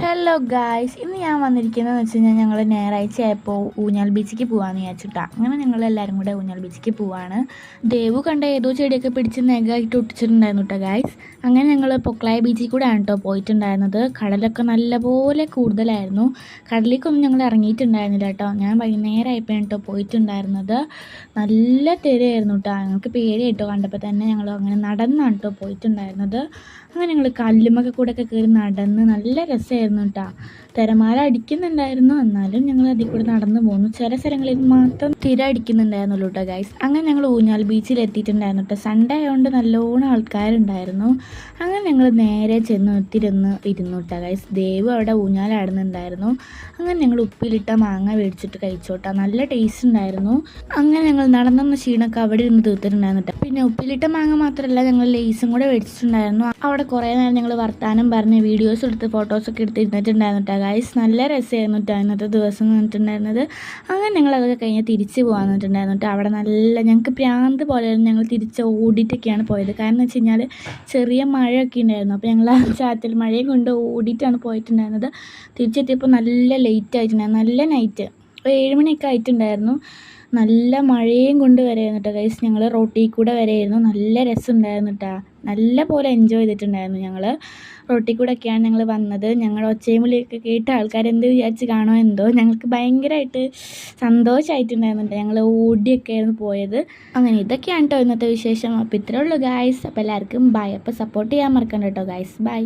Hello guys, ഇന്ന് ഞാൻ വന്നിരിക്കുന്നതെന്ന് വെച്ച് കഴിഞ്ഞാൽ ഞങ്ങൾ ഞായറാഴ്ച ആയപ്പോൾ ഊഞ്ഞാൽ ബീച്ചിലേക്ക് പോകാമെന്ന് വിചാരിച്ചിട്ടാണ്. അങ്ങനെ ഞങ്ങളെല്ലാവരും കൂടെ ഊഞ്ഞാൽ ബീച്ചിലേക്ക് പോവാണ്. ദേവു കണ്ട ഏതോ ചെടിയൊക്കെ പിടിച്ച് നെഗായിട്ട് ഒട്ടിച്ചിട്ടുണ്ടായിരുന്നു കേട്ടോ ഗായ്സ്. അങ്ങനെ ഞങ്ങൾ പൊക്ലായ ബീച്ചിൽ കൂടെ ആണ് കേട്ടോ പോയിട്ടുണ്ടായിരുന്നത്. കടലൊക്കെ നല്ലപോലെ കൂടുതലായിരുന്നു. കടലിലേക്കൊന്നും ഞങ്ങൾ ഇറങ്ങിയിട്ടുണ്ടായിരുന്നില്ല കേട്ടോ. ഞാൻ വൈകുന്നേരം ആയപ്പോഴാണ് കേട്ടോ പോയിട്ടുണ്ടായിരുന്നത്. നല്ല തിരയായിരുന്നു കേട്ടോ. ഞങ്ങൾക്ക് പേടിയായിട്ടോ കണ്ടപ്പോൾ തന്നെ. ഞങ്ങൾ അങ്ങനെ നടന്നാണ് കേട്ടോ പോയിട്ടുണ്ടായിരുന്നത്. അങ്ങനെ ഞങ്ങൾ കല്ലുമൊക്കെ കൂടെ ഒക്കെ കയറി നടന്ന് നല്ല രസമായിരുന്നു കേട്ടോ. തിരമാല അടിക്കുന്നുണ്ടായിരുന്നു, എന്നാലും ഞങ്ങൾ അതിൽ കൂടെ നടന്നു പോന്നു. ചില സ്ഥലങ്ങളിൽ മാത്രം തിര അടിക്കുന്നുണ്ടായിരുന്നുള്ളൂ കേട്ടോ ഗൈസ്. അങ്ങനെ ഞങ്ങൾ ഊഞ്ഞാൽ ബീച്ചിൽ എത്തിയിട്ടുണ്ടായിരുന്നു കേട്ടോ. സൺഡേ ആയതുകൊണ്ട് നല്ലോണം ആൾക്കാരുണ്ടായിരുന്നു. അങ്ങനെ ഞങ്ങൾ നേരെ ചെന്ന് ഇരുന്നു കേട്ടോ ഗൈസ്. ദേവ് അവിടെ ഊഞ്ഞാലാടുന്നുണ്ടായിരുന്നു. അങ്ങനെ ഞങ്ങൾ ഉപ്പിലിട്ട മാങ്ങ മേടിച്ചിട്ട് കഴിച്ചോട്ടാ. നല്ല ടേസ്റ്റ് ഉണ്ടായിരുന്നു. അങ്ങനെ ഞങ്ങൾ നടന്ന ക്ഷീണമൊക്കെ അവിടെ ഇരുന്ന് തീർത്തിട്ടുണ്ടായിരുന്നു കേട്ടോ. പിന്നെ ഉപ്പിലിട്ട മാങ്ങ മാത്രമല്ല, ഞങ്ങൾ ലേസും കൂടെ മേടിച്ചിട്ടുണ്ടായിരുന്നു. അവിടെ കുറേ നേരം ഞങ്ങൾ വർത്താനം പറഞ്ഞ് വീഡിയോസ് എടുത്ത് ഫോട്ടോസൊക്കെ എടുത്ത് ഇരുന്നിട്ടുണ്ടായിരുന്നു കേട്ടോ ഗൈസ്. നല്ല രസമായിരുന്നു കേട്ടോ ഇന്നത്തെ ദിവസം വന്നിട്ടുണ്ടായിരുന്നത്. അങ്ങനെ ഞങ്ങൾ അതൊക്കെ കഴിഞ്ഞ് തിരിച്ച് പോകാൻ വന്നിട്ടുണ്ടായിരുന്നു കേട്ടോ. അവിടെ നല്ല ഞങ്ങൾക്ക് പ്രാന്ത് പോലെയായിരുന്നു. ഞങ്ങൾ തിരിച്ച് ഓടിയിട്ടൊക്കെയാണ് പോയത്. കാരണം എന്ന് വെച്ച് കഴിഞ്ഞാൽ ചെറിയ മഴയൊക്കെ ഉണ്ടായിരുന്നു. അപ്പോൾ ഞങ്ങൾ ആ ചാറ്റൽ മഴയും കൊണ്ട് ഓടിയിട്ടാണ് പോയിട്ടുണ്ടായിരുന്നത്. തിരിച്ചെത്തിയപ്പോൾ നല്ല ലേറ്റ് ആയിട്ടുണ്ടായിരുന്നു. നല്ല നൈറ്റ് 7 മണിയൊക്കെ ആയിട്ടുണ്ടായിരുന്നു. നല്ല മഴയും കൊണ്ട് വരെയായിരുന്നു കേട്ടോ ഗൈസ്. ഞങ്ങൾ റോട്ടിൽ കൂടെ വരെയായിരുന്നു. നല്ല രസമുണ്ടായിരുന്നു കേട്ടോ. നല്ല പോലെ എൻജോയ് ചെയ്തിട്ടുണ്ടായിരുന്നു ഞങ്ങൾ. റോട്ടിൽ കൂടെ ഒക്കെയാണ് ഞങ്ങൾ വന്നത്. ഞങ്ങളുടെ ഒച്ചയും വിളിയൊക്കെ കേട്ട് ആൾക്കാരെന്ത് വിചാരിച്ച് കാണുമോ എന്തോ. ഞങ്ങൾക്ക് ഭയങ്കരമായിട്ട് സന്തോഷമായിട്ടുണ്ടായിരുന്നു കേട്ടോ. ഞങ്ങൾ ഓടിയൊക്കെ ആയിരുന്നു പോയത്. അങ്ങനെ ഇതൊക്കെയാണ് കേട്ടോ ഇന്നത്തെ വിശേഷം. അപ്പോൾ ഇത്രേ ഉള്ളൂ ഗൈസ്. അപ്പോൾ എല്ലാവർക്കും ബൈ. അപ്പോൾ സപ്പോർട്ട് ചെയ്യാൻ മറക്കണ്ട കേട്ടോ ഗൈസ്. ബൈ.